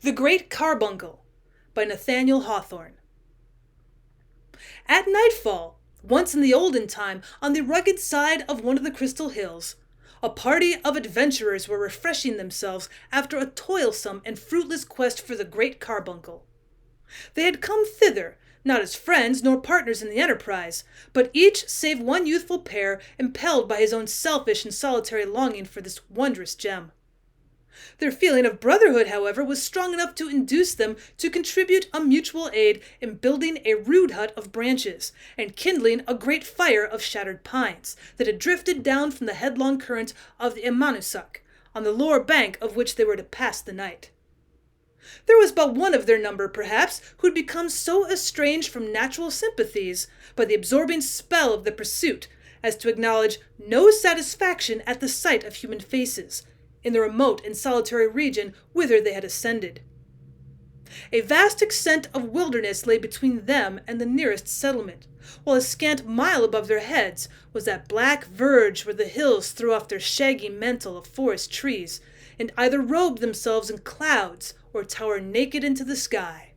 The Great Carbuncle by Nathaniel Hawthorne. At nightfall, once in the olden time, on the rugged side of one of the crystal hills, a party of adventurers were refreshing themselves after a toilsome and fruitless quest for the Great Carbuncle. They had come thither, not as friends nor partners in the enterprise, but each save one youthful pair impelled by his own selfish and solitary longing for this wondrous gem. Their feeling of brotherhood, however, was strong enough to induce them to contribute a mutual aid in building a rude hut of branches, and kindling a great fire of shattered pines, that had drifted down from the headlong current of the Imanusuk, on the lower bank of which they were to pass the night. There was but one of their number, perhaps, who had become so estranged from natural sympathies by the absorbing spell of the pursuit as to acknowledge no satisfaction at the sight of human faces, in the remote and solitary region whither they had ascended. A vast extent of wilderness lay between them and the nearest settlement, while a scant mile above their heads was that black verge where the hills threw off their shaggy mantle of forest trees, and either robed themselves in clouds or tower naked into the sky.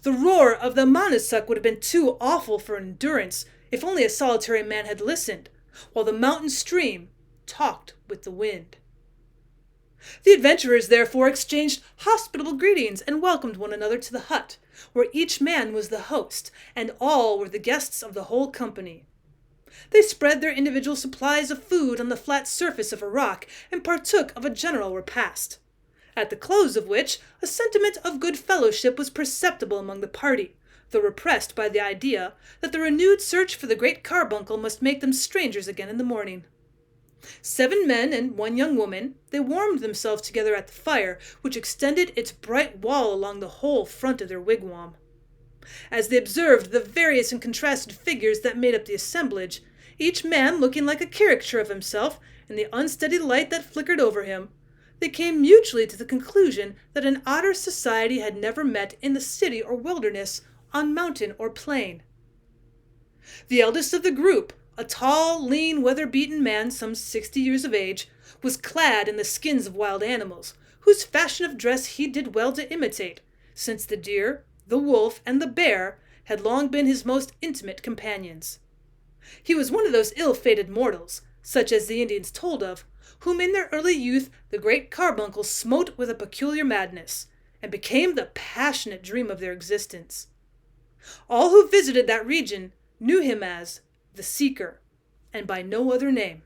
The roar of the Manusuk would have been too awful for endurance if only a solitary man had listened, while the mountain stream talked with the wind. The adventurers therefore exchanged hospitable greetings and welcomed one another to the hut, where each man was the host, and all were the guests of the whole company. They spread their individual supplies of food on the flat surface of a rock, and partook of a general repast, at the close of which a sentiment of good fellowship was perceptible among the party, though repressed by the idea that the renewed search for the Great Carbuncle must make them strangers again in the morning. 7 men and 1 young woman, they warmed themselves together at the fire, which extended its bright wall along the whole front of their wigwam. As they observed the various and contrasted figures that made up the assemblage, each man looking like a caricature of himself in the unsteady light that flickered over him, they came mutually to the conclusion that an odder society had never met in the city or wilderness, on mountain or plain. The eldest of the group, a tall, lean, weather-beaten man some 60 years of age, was clad in the skins of wild animals, whose fashion of dress he did well to imitate, since the deer, the wolf, and the bear had long been his most intimate companions. He was one of those ill-fated mortals, such as the Indians told of, whom in their early youth the Great Carbuncle smote with a peculiar madness, and became the passionate dream of their existence. All who visited that region knew him as the Seeker, and by no other name.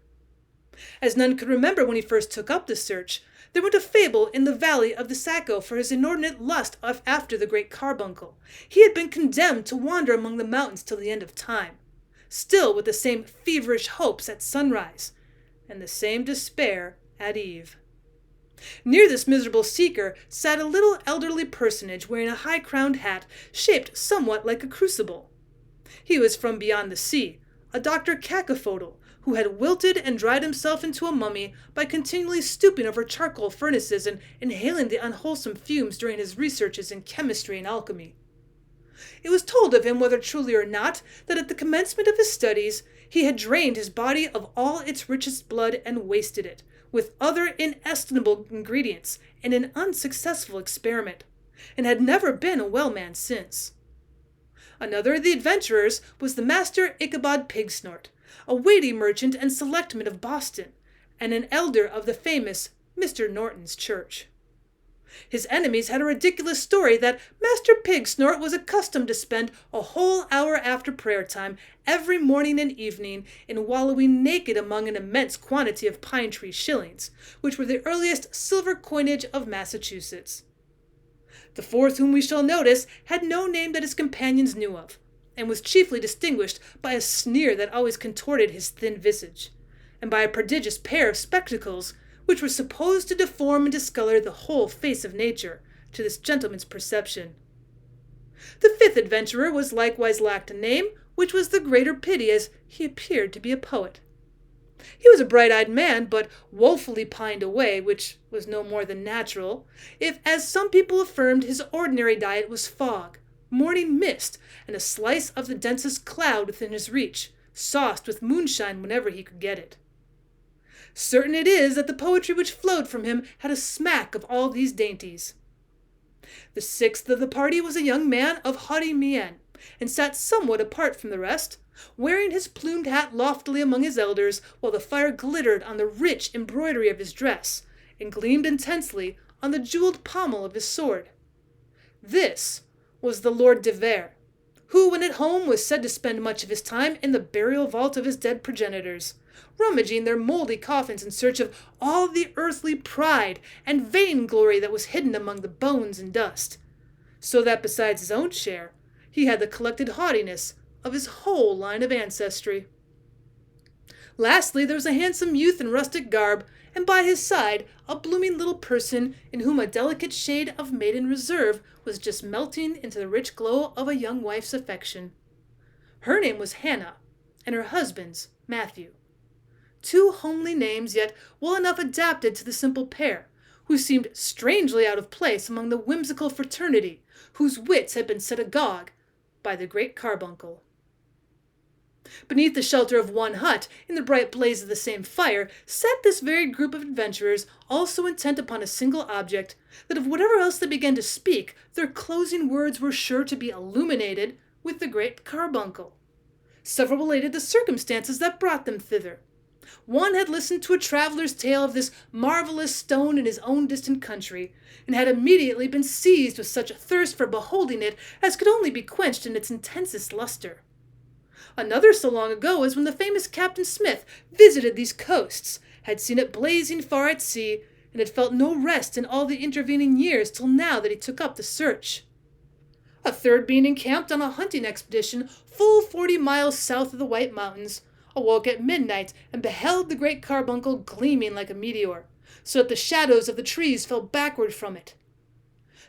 As none could remember when he first took up the search, there went a fable in the valley of the Saco for his inordinate lust after the Great Carbuncle. He had been condemned to wander among the mountains till the end of time, still with the same feverish hopes at sunrise, and the same despair at eve. Near this miserable seeker sat a little elderly personage wearing a high-crowned hat shaped somewhat like a crucible. He was from beyond the sea, a Dr. Cacophodal, who had wilted and dried himself into a mummy by continually stooping over charcoal furnaces and inhaling the unwholesome fumes during his researches in chemistry and alchemy. It was told of him, whether truly or not, that at the commencement of his studies he had drained his body of all its richest blood and wasted it, with other inestimable ingredients, in an unsuccessful experiment, and had never been a well man since. Another of the adventurers was the Master Ichabod Pigsnort, a weighty merchant and selectman of Boston, and an elder of the famous Mr. Norton's church. His enemies had a ridiculous story that Master Pigsnort was accustomed to spend a whole hour after prayer time every morning and evening in wallowing naked among an immense quantity of pine tree shillings, which were the earliest silver coinage of Massachusetts. The fourth, whom we shall notice, had no name that his companions knew of, and was chiefly distinguished by a sneer that always contorted his thin visage, and by a prodigious pair of spectacles, which were supposed to deform and discolor the whole face of nature, to this gentleman's perception. The fifth adventurer was likewise lacked a name, which was the greater pity, as he appeared to be a poet. He was a bright-eyed man, but woefully pined away, which was no more than natural, if, as some people affirmed, his ordinary diet was fog, morning mist, and a slice of the densest cloud within his reach, sauced with moonshine whenever he could get it. Certain it is that the poetry which flowed from him had a smack of all these dainties. The sixth of the party was a young man of haughty mien, and sat somewhat apart from the rest, wearing his plumed hat loftily among his elders, while the fire glittered on the rich embroidery of his dress, and gleamed intensely on the jeweled pommel of his sword. This was the Lord de Vere, who when at home was said to spend much of his time in the burial vault of his dead progenitors, rummaging their mouldy coffins in search of all the earthly pride and vainglory that was hidden among the bones and dust, so that besides his own share, he had the collected haughtiness of his whole line of ancestry. Lastly, there was a handsome youth in rustic garb, and by his side a blooming little person in whom a delicate shade of maiden reserve was just melting into the rich glow of a young wife's affection. Her name was Hannah, and her husband's Matthew. Two homely names, yet well enough adapted to the simple pair, who seemed strangely out of place among the whimsical fraternity whose wits had been set agog by the Great Carbuncle. Beneath the shelter of one hut, in the bright blaze of the same fire, sat this varied group of adventurers, all so intent upon a single object, that of whatever else they began to speak, their closing words were sure to be illuminated with the Great Carbuncle. Several related the circumstances that brought them thither. One had listened to a traveller's tale of this marvelous stone in his own distant country, and had immediately been seized with such a thirst for beholding it as could only be quenched in its intensest luster. Another so long ago as when the famous Captain Smith visited these coasts, had seen it blazing far at sea, and had felt no rest in all the intervening years till now that he took up the search. A third being encamped on a hunting expedition full 40 miles south of the White Mountains, awoke at midnight and beheld the Great Carbuncle gleaming like a meteor, so that the shadows of the trees fell backward from it.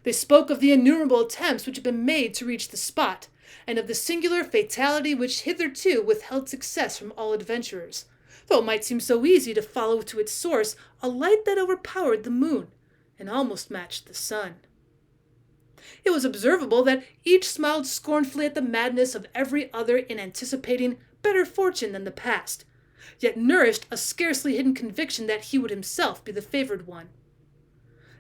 They spoke of the innumerable attempts which had been made to reach the spot, and of the singular fatality which hitherto withheld success from all adventurers, though it might seem so easy to follow to its source a light that overpowered the moon, and almost matched the sun. It was observable that each smiled scornfully at the madness of every other in anticipating better fortune than the past, yet nourished a scarcely hidden conviction that he would himself be the favored one.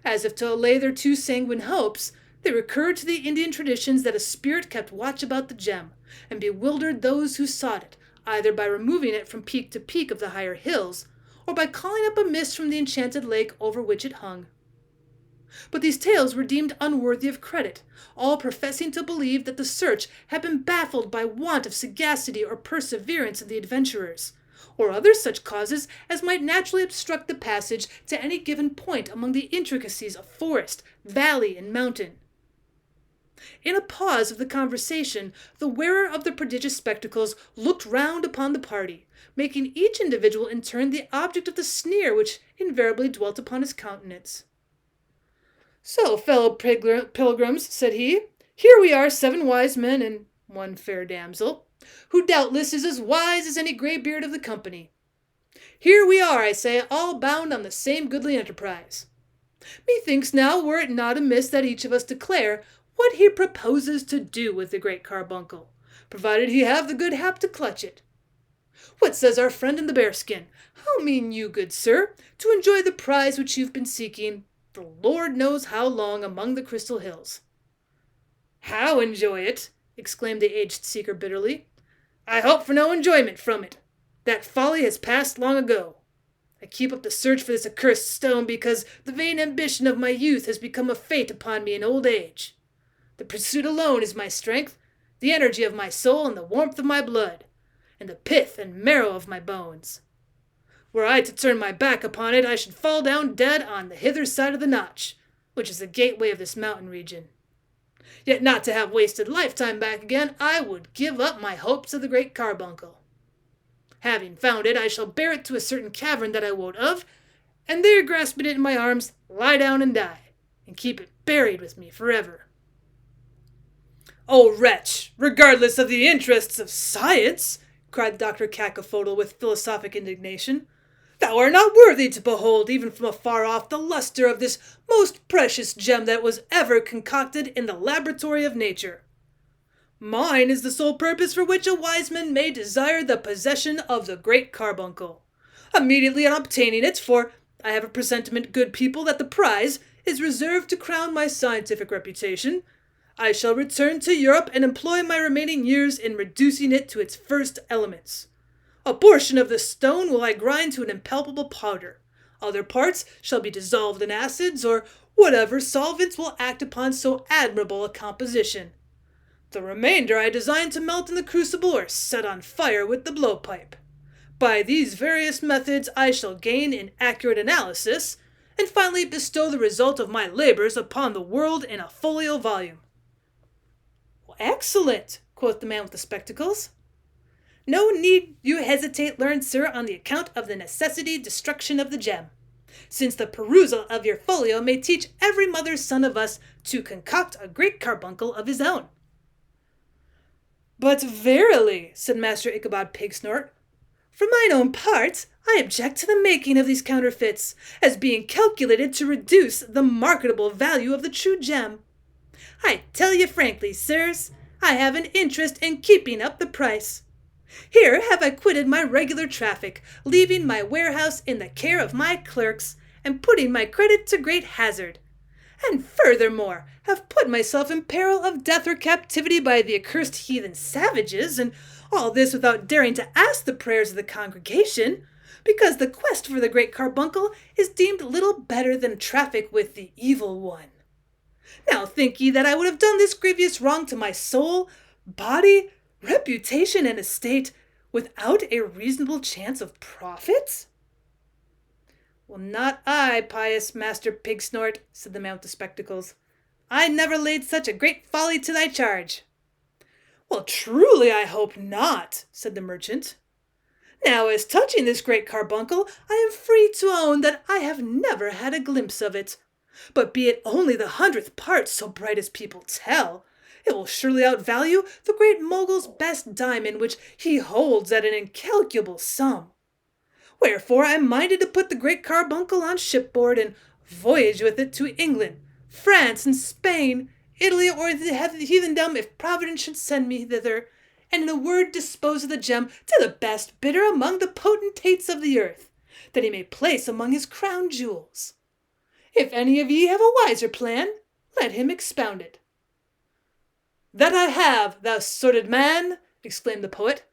As if to allay their too sanguine hopes, they recurred to the Indian traditions that a spirit kept watch about the gem, and bewildered those who sought it, either by removing it from peak to peak of the higher hills, or by calling up a mist from the enchanted lake over which it hung. But these tales were deemed unworthy of credit, all professing to believe that the search had been baffled by want of sagacity or perseverance in the adventurers, or other such causes as might naturally obstruct the passage to any given point among the intricacies of forest, valley, and mountain. In a pause of the conversation, the wearer of the prodigious spectacles looked round upon the party, making each individual in turn the object of the sneer which invariably dwelt upon his countenance. "So, fellow pilgrims," said he, "here we are 7 wise men and 1 fair damsel, who doubtless is as wise as any greybeard of the company. Here we are, I say, all bound on the same goodly enterprise. Methinks now were it not amiss that each of us declare what he proposes to do with the Great Carbuncle, provided he have the good hap to clutch it. What says our friend in the bearskin? How mean you, good sir, to enjoy the prize which you've been seeking, the Lord knows how long, among the Crystal Hills?" "How enjoy it?" exclaimed the aged seeker bitterly. "I hope for no enjoyment from it. That folly has passed long ago. I keep up the search for this accursed stone because the vain ambition of my youth has become a fate upon me in old age. The pursuit alone is my strength, the energy of my soul and the warmth of my blood, and the pith and marrow of my bones. Were I to turn my back upon it, I should fall down dead on the hither side of the Notch, which is the gateway of this mountain region. Yet not to have wasted lifetime back again, I would give up my hopes of the Great Carbuncle. Having found it, I shall bear it to a certain cavern that I wot of, and there, grasping it in my arms, lie down and die, and keep it buried with me forever." "O wretch, regardless of the interests of science," cried Dr. Cacophodal with philosophic indignation, "thou art not worthy to behold, even from afar off, the luster of this most precious gem that was ever concocted in the laboratory of nature. Mine is the sole purpose for which a wise man may desire the possession of the Great Carbuncle. Immediately on obtaining it, for I have a presentiment, good people, that the prize, is reserved to crown my scientific reputation. I shall return to Europe and employ my remaining years in reducing it to its first elements. A portion of the stone will I grind to an impalpable powder. Other parts shall be dissolved in acids or whatever solvents will act upon so admirable a composition. The remainder I design to melt in the crucible or set on fire with the blowpipe. By these various methods I shall gain in accurate analysis, and finally bestow the result of my labors upon the world in a folio volume. Well, excellent, quoth the man with the spectacles. No need you hesitate, learned sir, on the account of the necessity destruction of the gem, since the perusal of your folio may teach every mother's son of us to concoct a great carbuncle of his own. But verily, said Master Ichabod Pigsnort, for mine own part, I object to the making of these counterfeits, as being calculated to reduce the marketable value of the true gem. I tell you frankly, sirs, I have an interest in keeping up the price. Here have I quitted my regular traffic, leaving my warehouse in the care of my clerks, and putting my credit to great hazard, and furthermore have put myself in peril of death or captivity by the accursed heathen savages, and all this without daring to ask the prayers of the congregation, because the quest for the great carbuncle is deemed little better than traffic with the evil one. Now think ye that I would have done this grievous wrong to my soul, body, reputation, and estate without a reasonable chance of profit? Well, not I, pious Master Pigsnort, said the man with the spectacles. I never laid such a great folly to thy charge. Well, truly I hope not, said the merchant. Now, as touching this great carbuncle, I am free to own that I have never had a glimpse of it. But be it only the 100th part so bright as people tell, it will surely outvalue the great mogul's best diamond, which he holds at an incalculable sum. Wherefore I am minded to put the great carbuncle on shipboard and voyage with it to England, France, and Spain, Italy, or the heathendom, if Providence should send me thither, and in a word dispose of the gem to the best bidder among the potentates of the earth, that he may place among his crown jewels. If any of ye have a wiser plan, let him expound it. That I have, thou sordid man, exclaimed the poet.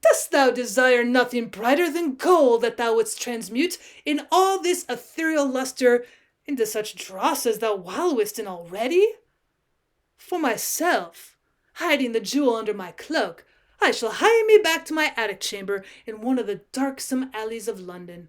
Dost thou desire nothing brighter than gold that thou wouldst transmute in all this ethereal luster into such dross as thou wallowest in already? For myself, hiding the jewel under my cloak, I shall hie me back to my attic chamber in one of the darksome alleys of London.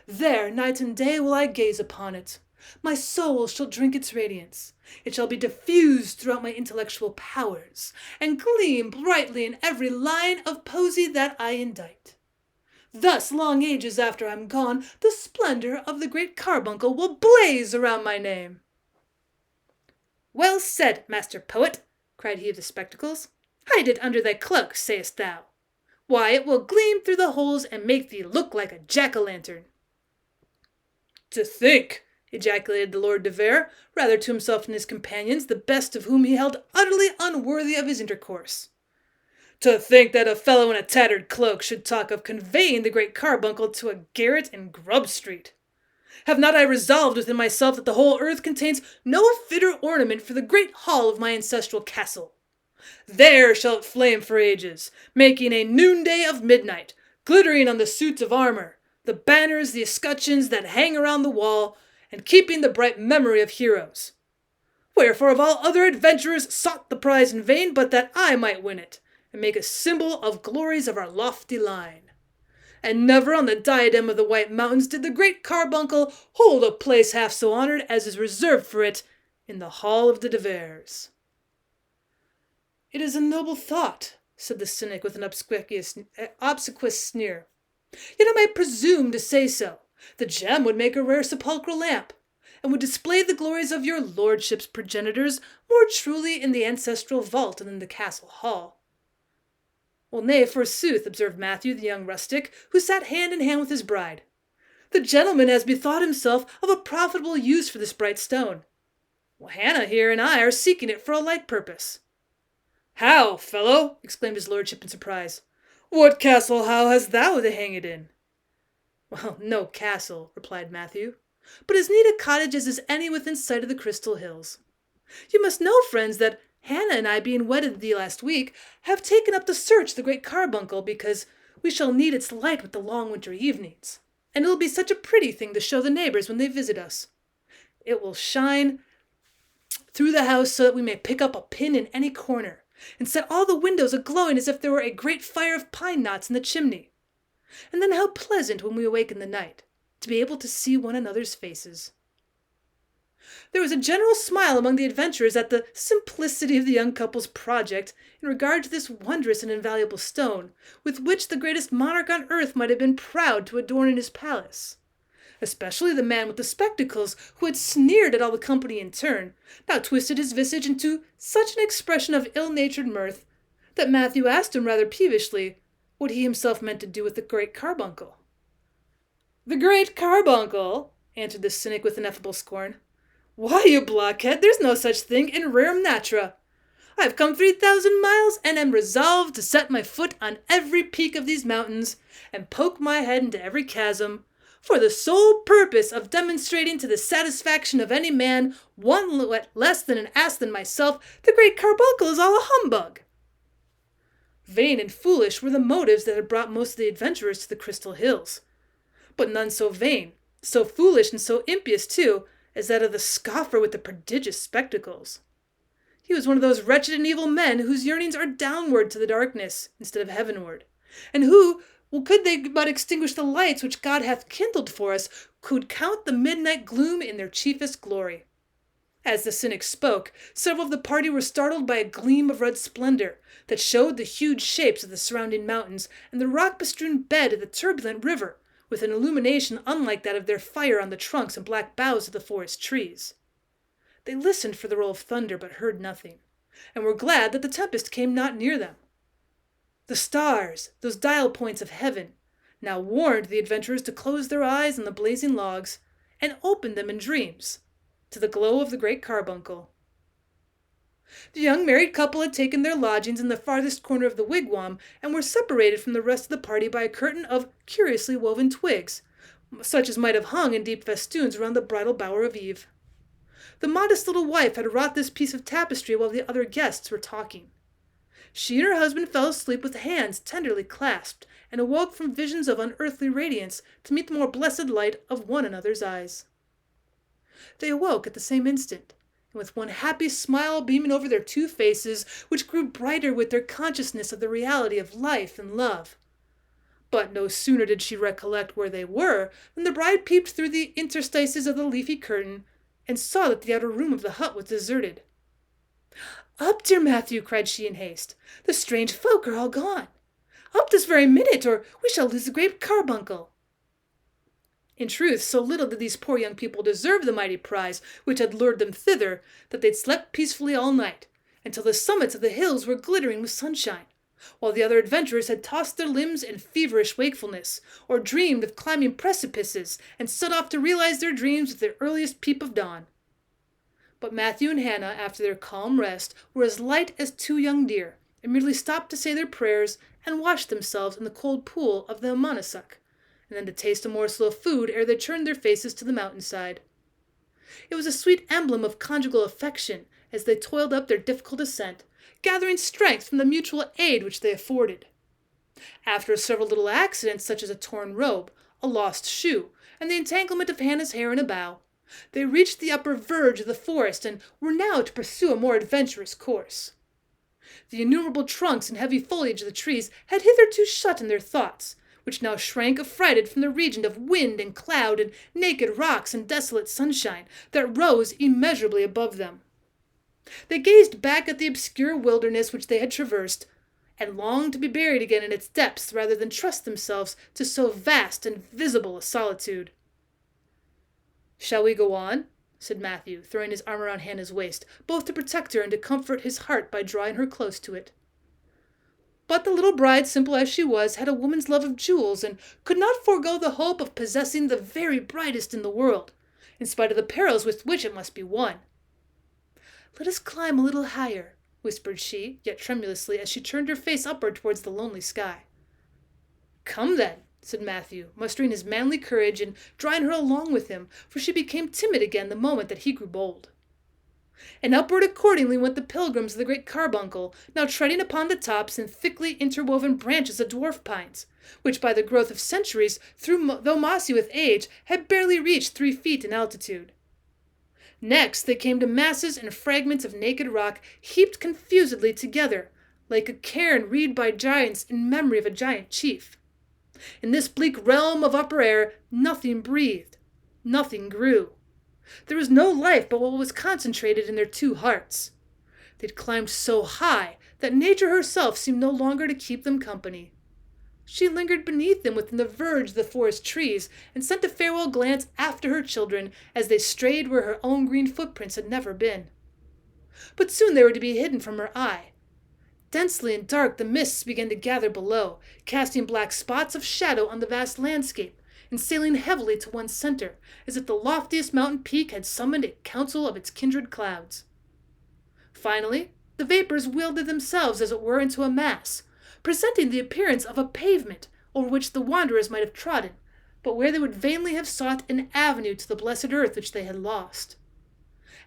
There night and day will I gaze upon it. My soul shall drink its radiance. It shall be diffused throughout my intellectual powers, and gleam brightly in every line of poesy that I indite. Thus, long ages after I'm gone, the splendor of the great carbuncle will blaze around my name. Well said, master poet, cried he of the spectacles. Hide it under thy cloak, sayest thou? Why, it will gleam through the holes and make thee look like a jack-o'-lantern. To think, ejaculated the Lord de Vere, rather to himself than his companions, the best of whom he held utterly unworthy of his intercourse. To think that a fellow in a tattered cloak should talk of conveying the great carbuncle to a garret in Grub Street. Have not I resolved within myself that the whole earth contains no fitter ornament for the great hall of my ancestral castle? There shall it flame for ages, making a noonday of midnight, glittering on the suits of armor, the banners, the escutcheons that hang around the wall, and keeping the bright memory of heroes. Wherefore of all other adventurers sought the prize in vain, but that I might win it, and make a symbol of glories of our lofty line. And never on the diadem of the White Mountains did the great carbuncle hold a place half so honored as is reserved for it in the hall of the de Veres. It is a noble thought, said the Cynic with an obsequious sneer. Yet I might presume to say so. The gem would make a rare sepulchral lamp, and would display the glories of your lordship's progenitors more truly in the ancestral vault than in the castle hall. Well, nay, forsooth, observed Matthew, the young rustic, who sat hand in hand with his bride. The gentleman has bethought himself of a profitable use for this bright stone. Well, Hannah here and I are seeking it for a like purpose. How, fellow? Exclaimed his lordship in surprise. What castle how hast thou to hang it in? Well, no castle, replied Matthew, but as neat a cottage as is any within sight of the Crystal Hills. You must know, friends, that Hannah and I, being wedded thee last week, have taken up the search the Great Carbuncle, because we shall need its light with the long winter evenings, and it will be such a pretty thing to show the neighbors when they visit us. It will shine through the house so that we may pick up a pin in any corner, and set all the windows a-glowing as if there were a great fire of pine knots in the chimney. And then how pleasant, when we awake in the night, to be able to see one another's faces. There was a general smile among the adventurers at the simplicity of the young couple's project in regard to this wondrous and invaluable stone, with which the greatest monarch on earth might have been proud to adorn in his palace. Especially the man with the spectacles, who had sneered at all the company in turn, now twisted his visage into such an expression of ill-natured mirth, that Matthew asked him rather peevishly what he himself meant to do with the Great Carbuncle. "The Great Carbuncle," answered the Cynic with ineffable scorn. "Why, you blockhead, there's no such thing in rerum natura. I have come 3,000 miles, and am resolved to set my foot on every peak of these mountains, and poke my head into every chasm, for the sole purpose of demonstrating to the satisfaction of any man, one less than an ass than myself, the Great Carbuncle is all a humbug." Vain and foolish were the motives that had brought most of the adventurers to the Crystal Hills, but none so vain, so foolish, and so impious too, as that of the scoffer with the prodigious spectacles. He was one of those wretched and evil men whose yearnings are downward to the darkness instead of heavenward, and who, could they but extinguish the lights which God hath kindled for us, could count the midnight gloom in their chiefest glory. As the Cynic spoke, several of the party were startled by a gleam of red splendor that showed the huge shapes of the surrounding mountains and the rock-bestrewn bed of the turbulent river, with an illumination unlike that of their fire on the trunks and black boughs of the forest trees. They listened for the roll of thunder, but heard nothing, and were glad that the tempest came not near them. The stars, those dial points of heaven, now warned the adventurers to close their eyes on the blazing logs, and opened them in dreams to the glow of the Great Carbuncle. The young married couple had taken their lodgings in the farthest corner of the wigwam, and were separated from the rest of the party by a curtain of curiously woven twigs, such as might have hung in deep festoons around the bridal bower of Eve. The modest little wife had wrought this piece of tapestry while the other guests were talking. She and her husband fell asleep with hands tenderly clasped, and awoke from visions of unearthly radiance to meet the more blessed light of one another's eyes. They awoke at the same instant, and with one happy smile beaming over their two faces, which grew brighter with their consciousness of the reality of life and love. But no sooner did she recollect where they were than the bride peeped through the interstices of the leafy curtain, and saw that the outer room of the hut was deserted. "Up, dear Matthew," cried she in haste. "The strange folk are all gone. Up this very minute, or we shall lose the Great Carbuncle." In truth, so little did these poor young people deserve the mighty prize which had lured them thither, that they'd slept peacefully all night, until the summits of the hills were glittering with sunshine, while the other adventurers had tossed their limbs in feverish wakefulness, or dreamed of climbing precipices, and set off to realize their dreams with the earliest peep of dawn. But Matthew and Hannah, after their calm rest, were as light as two young deer, and merely stopped to say their prayers and wash themselves in the cold pool of the Amonasuk, and then to taste a morsel of food ere they turned their faces to the mountainside. It was a sweet emblem of conjugal affection as they toiled up their difficult ascent, gathering strength from the mutual aid which they afforded. After several little accidents, such as a torn robe, a lost shoe, and the entanglement of Hannah's hair in a bough, they reached the upper verge of the forest and were now to pursue a more adventurous course. The innumerable trunks and heavy foliage of the trees had hitherto shut in their thoughts, which now shrank affrighted from the region of wind and cloud and naked rocks and desolate sunshine that rose immeasurably above them. They gazed back at the obscure wilderness which they had traversed, and longed to be buried again in its depths rather than trust themselves to so vast and visible a solitude. "Shall we go on?" said Matthew, throwing his arm around Hannah's waist, both to protect her and to comfort his heart by drawing her close to it. But the little bride, simple as she was, had a woman's love of jewels, and could not forego the hope of possessing the very brightest in the world, in spite of the perils with which it must be won. "Let us climb a little higher," whispered she, yet tremulously, as she turned her face upward towards the lonely sky. "Come then," said Matthew, mustering his manly courage and drawing her along with him, for she became timid again the moment that he grew bold. And upward accordingly went the pilgrims of the Great Carbuncle, now treading upon the tops and thickly interwoven branches of dwarf pines, which by the growth of centuries, though mossy with age, had barely reached 3 feet in altitude. Next they came to masses and fragments of naked rock heaped confusedly together, like a cairn reared by giants in memory of a giant chief. In this bleak realm of upper air, nothing breathed, nothing grew. There was no life but what was concentrated in their 2 hearts. They'd climbed so high that nature herself seemed no longer to keep them company. She lingered beneath them within the verge of the forest trees and sent a farewell glance after her children as they strayed where her own green footprints had never been. But soon they were to be hidden from her eye. Densely and dark the mists began to gather below, casting black spots of shadow on the vast landscape, and sailing heavily to one center, as if the loftiest mountain peak had summoned a council of its kindred clouds. Finally, the vapors wielded themselves as it were into a mass, presenting the appearance of a pavement over which the wanderers might have trodden, but where they would vainly have sought an avenue to the blessed earth which they had lost.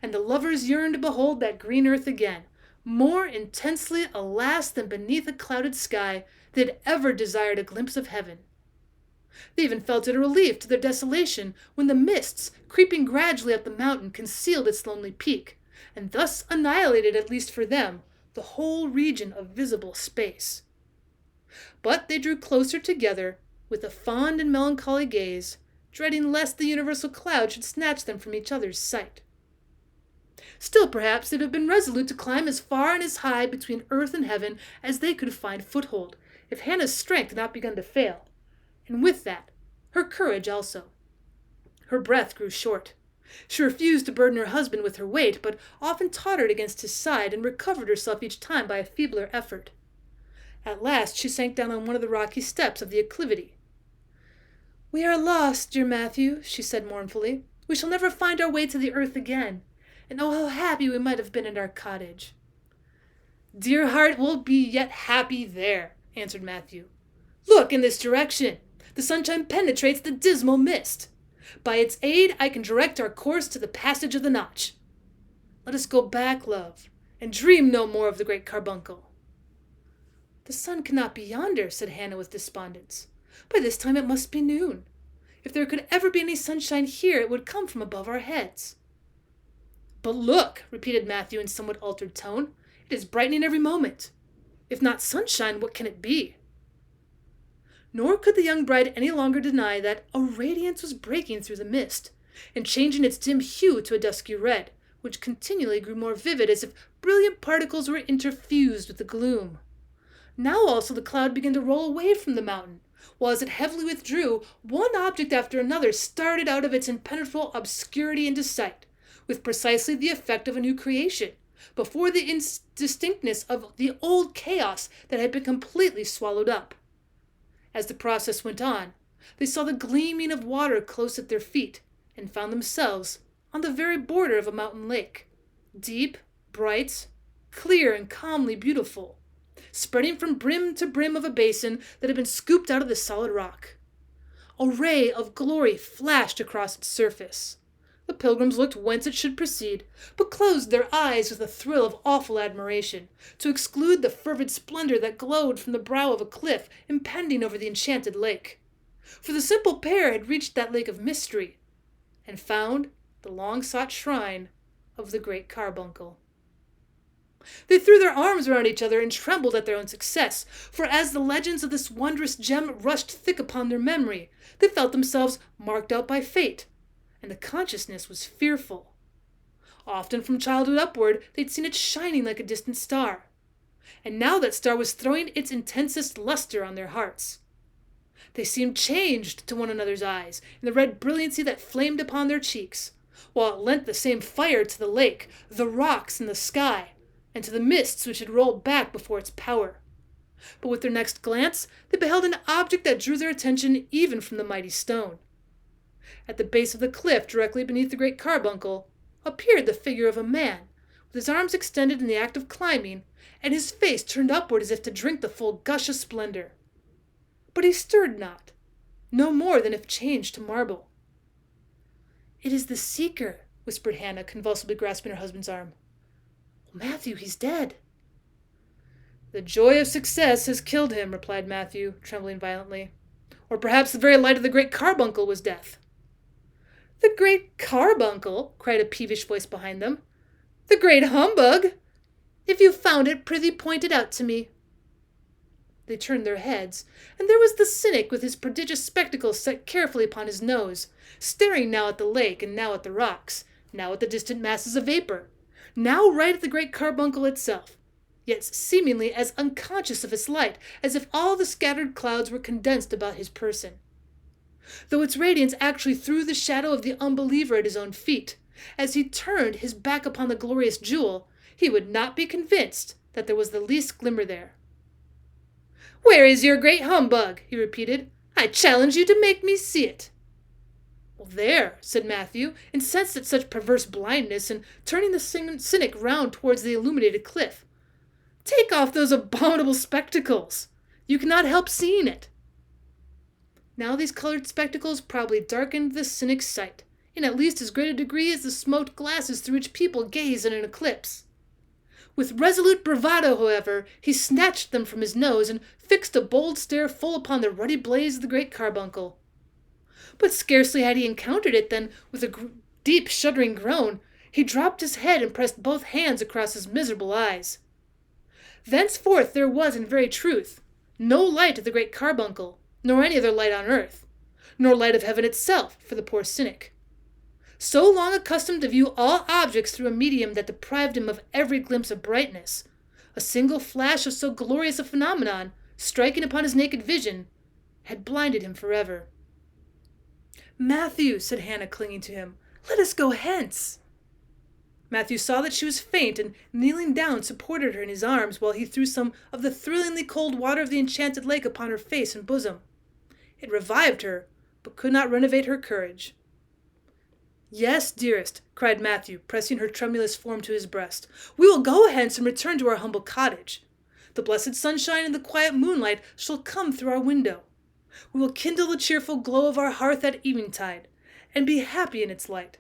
And the lovers yearned to behold that green earth again, more intensely, alas, than beneath a clouded sky they had ever desired a glimpse of heaven. They even felt it a relief to their desolation when the mists, creeping gradually up the mountain, concealed its lonely peak, and thus annihilated, at least for them, the whole region of visible space. But they drew closer together, with a fond and melancholy gaze, dreading lest the universal cloud should snatch them from each other's sight. Still, perhaps, they'd have been resolute to climb as far and as high between earth and heaven as they could find foothold, if Hannah's strength had not begun to fail, and with that, her courage also. Her breath grew short. She refused to burden her husband with her weight, but often tottered against his side and recovered herself each time by a feebler effort. At last she sank down on one of the rocky steps of the acclivity. "We are lost, dear Matthew," she said mournfully. "We shall never find our way to the earth again. And oh, how happy we might have been in our cottage." "Dear heart, we'll be yet happy there," answered Matthew. "Look in this direction. The sunshine penetrates the dismal mist. By its aid I can direct our course to the passage of the Notch. Let us go back, love, and dream no more of the Great Carbuncle." "The sun cannot be yonder," said Hannah with despondence. "By this time it must be noon. If there could ever be any sunshine here, it would come from above our heads." "But look," repeated Matthew in somewhat altered tone, "it is brightening every moment. If not sunshine, what can it be?" Nor could the young bride any longer deny that a radiance was breaking through the mist, and changing its dim hue to a dusky red, which continually grew more vivid as if brilliant particles were interfused with the gloom. Now also the cloud began to roll away from the mountain, while as it heavily withdrew, one object after another started out of its impenetrable obscurity into sight, with precisely the effect of a new creation, before the indistinctness of the old chaos that had been completely swallowed up. As the process went on, they saw the gleaming of water close at their feet, and found themselves on the very border of a mountain lake, deep, bright, clear, and calmly beautiful, spreading from brim to brim of a basin that had been scooped out of the solid rock. A ray of glory flashed across its surface. The pilgrims looked whence it should proceed, but closed their eyes with a thrill of awful admiration, to exclude the fervid splendor that glowed from the brow of a cliff impending over the enchanted lake. For the simple pair had reached that lake of mystery, and found the long-sought shrine of the Great Carbuncle. They threw their arms around each other and trembled at their own success, for as the legends of this wondrous gem rushed thick upon their memory, they felt themselves marked out by fate, and the consciousness was fearful. Often from childhood upward they'd seen it shining like a distant star, and now that star was throwing its intensest luster on their hearts. They seemed changed to one another's eyes in the red brilliancy that flamed upon their cheeks, while it lent the same fire to the lake, the rocks, and the sky, and to the mists which had rolled back before its power. But with their next glance they beheld an object that drew their attention even from the mighty stone. At the base of the cliff, directly beneath the Great Carbuncle, appeared the figure of a man, with his arms extended in the act of climbing, and his face turned upward as if to drink the full gush of splendor. But he stirred not, no more than if changed to marble. "It is the Seeker," whispered Hannah, convulsively grasping her husband's arm. "Matthew, he's dead." "The joy of success has killed him," replied Matthew, trembling violently. "Or perhaps the very light of the Great Carbuncle was death." "The Great Carbuncle!" cried a peevish voice behind them. "The great humbug! If you found it, prithee point it out to me." They turned their heads, and there was the Cynic with his prodigious spectacles set carefully upon his nose, staring now at the lake and now at the rocks, now at the distant masses of vapor, now right at the Great Carbuncle itself, yet seemingly as unconscious of its light as if all the scattered clouds were condensed about his person. Though its radiance actually threw the shadow of the unbeliever at his own feet, as he turned his back upon the glorious jewel, he would not be convinced that there was the least glimmer there. "Where is your great humbug?" he repeated. "I challenge you to make me see it." "Well, there," said Matthew, incensed at such perverse blindness, and turning the Cynic round towards the illuminated cliff. "Take off those abominable spectacles. You cannot help seeing it." Now these colored spectacles probably darkened the Cynic's sight, in at least as great a degree as the smoked glasses through which people gaze in an eclipse. With resolute bravado, however, he snatched them from his nose and fixed a bold stare full upon the ruddy blaze of the Great Carbuncle. But scarcely had he encountered it than, with a deep shuddering groan, he dropped his head and pressed both hands across his miserable eyes. Thenceforth there was, in very truth, no light of the Great Carbuncle, nor any other light on earth, nor light of heaven itself for the poor Cynic. So long accustomed to view all objects through a medium that deprived him of every glimpse of brightness, a single flash of so glorious a phenomenon, striking upon his naked vision, had blinded him forever. "Matthew," said Hannah, clinging to him, "let us go hence." Matthew saw that she was faint, and kneeling down supported her in his arms while he threw some of the thrillingly cold water of the enchanted lake upon her face and bosom. It revived her, but could not renovate her courage. "Yes, dearest," cried Matthew, pressing her tremulous form to his breast. "We will go hence and return to our humble cottage. The blessed sunshine and the quiet moonlight shall come through our window. We will kindle the cheerful glow of our hearth at eventide, and be happy in its light.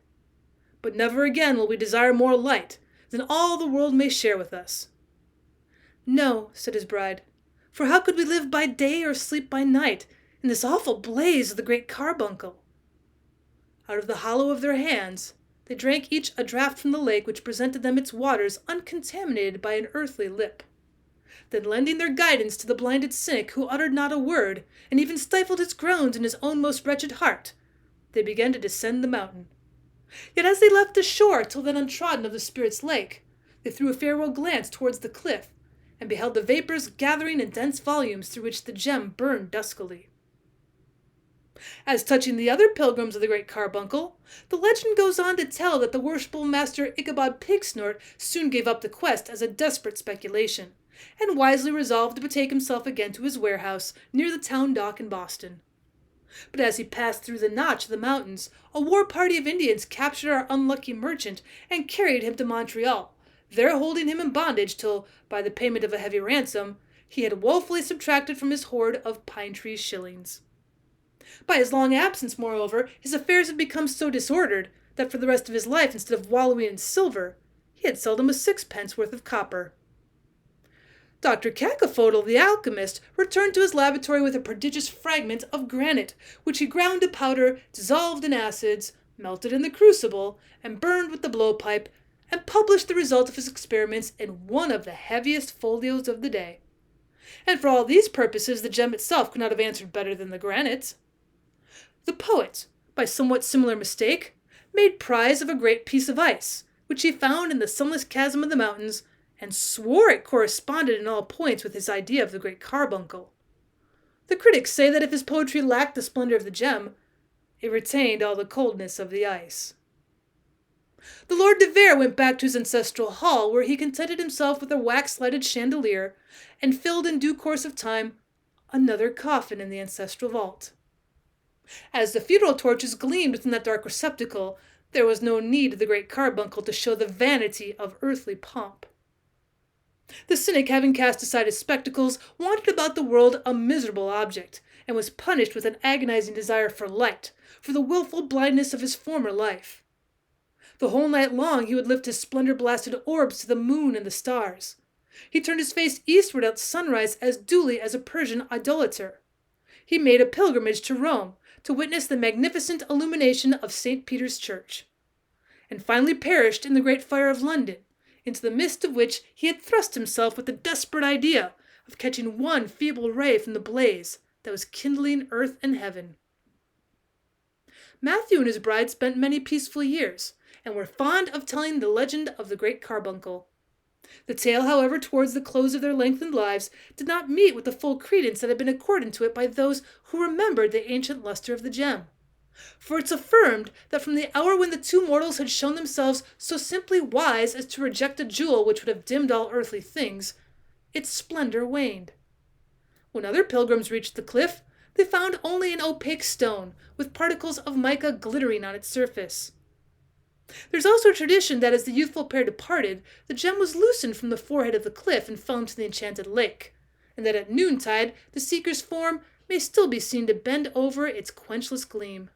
But never again will we desire more light than all the world may share with us." "No," said his bride, "for how could we live by day or sleep by night in this awful blaze of the Great Carbuncle?" Out of the hollow of their hands, they drank each a draught from the lake which presented them its waters uncontaminated by an earthly lip. Then, lending their guidance to the blinded Cynic, who uttered not a word, and even stifled his groans in his own most wretched heart, they began to descend the mountain. Yet as they left the shore till then untrodden of the Spirit's lake, they threw a farewell glance towards the cliff, and beheld the vapors gathering in dense volumes through which the gem burned duskily. As touching the other pilgrims of the Great Carbuncle, the legend goes on to tell that the worshipful Master Ichabod Pigsnort soon gave up the quest as a desperate speculation, and wisely resolved to betake himself again to his warehouse near the town dock in Boston. But as he passed through the notch of the mountains, a war party of Indians captured our unlucky merchant and carried him to Montreal, there holding him in bondage till, by the payment of a heavy ransom, he had woefully subtracted from his hoard of pine tree shillings. By his long absence, moreover, his affairs had become so disordered that for the rest of his life, instead of wallowing in silver, he had seldom a sixpence worth of copper. Dr. Cacophodel, the alchemist, returned to his laboratory with a prodigious fragment of granite, which he ground to powder, dissolved in acids, melted in the crucible, and burned with the blowpipe, and published the result of his experiments in one of the heaviest folios of the day. And for all these purposes the gem itself could not have answered better than the granite. The poet, by somewhat similar mistake, made prize of a great piece of ice, which he found in the sunless chasm of the mountains, and swore it corresponded in all points with his idea of the Great Carbuncle. The critics say that if his poetry lacked the splendor of the gem, it retained all the coldness of the ice. The Lord de Vere went back to his ancestral hall, where he contented himself with a wax-lighted chandelier, and filled in due course of time another coffin in the ancestral vault. As the funeral torches gleamed within that dark receptacle, there was no need of the Great Carbuncle to show the vanity of earthly pomp. The Cynic, having cast aside his spectacles, wandered about the world a miserable object, and was punished with an agonizing desire for light, for the wilful blindness of his former life. The whole night long he would lift his splendor-blasted orbs to the moon and the stars. He turned his face eastward at sunrise as duly as a Persian idolater. He made a pilgrimage to Rome to witness the magnificent illumination of St. Peter's Church, and finally perished in the great fire of London, into the midst of which he had thrust himself with the desperate idea of catching one feeble ray from the blaze that was kindling earth and heaven. Matthew and his bride spent many peaceful years, and were fond of telling the legend of the Great Carbuncle. The tale, however, towards the close of their lengthened lives, did not meet with the full credence that had been accorded to it by those who remembered the ancient luster of the gem. For it's affirmed that from the hour when the two mortals had shown themselves so simply wise as to reject a jewel which would have dimmed all earthly things, its splendor waned. When other pilgrims reached the cliff, they found only an opaque stone, with particles of mica glittering on its surface. There's also a tradition that as the youthful pair departed, the gem was loosened from the forehead of the cliff and fell into the enchanted lake, and that at noontide the seeker's form may still be seen to bend over its quenchless gleam.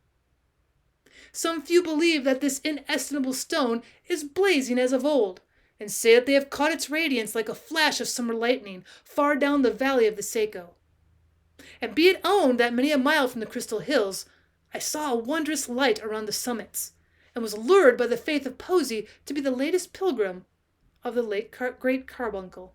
Some few believe that this inestimable stone is blazing as of old, and say that they have caught its radiance like a flash of summer lightning far down the valley of the Saco. And be it owned that many a mile from the Crystal Hills, I saw a wondrous light around the summits, and was lured by the faith of Posey to be the latest pilgrim of the Great Carbuncle.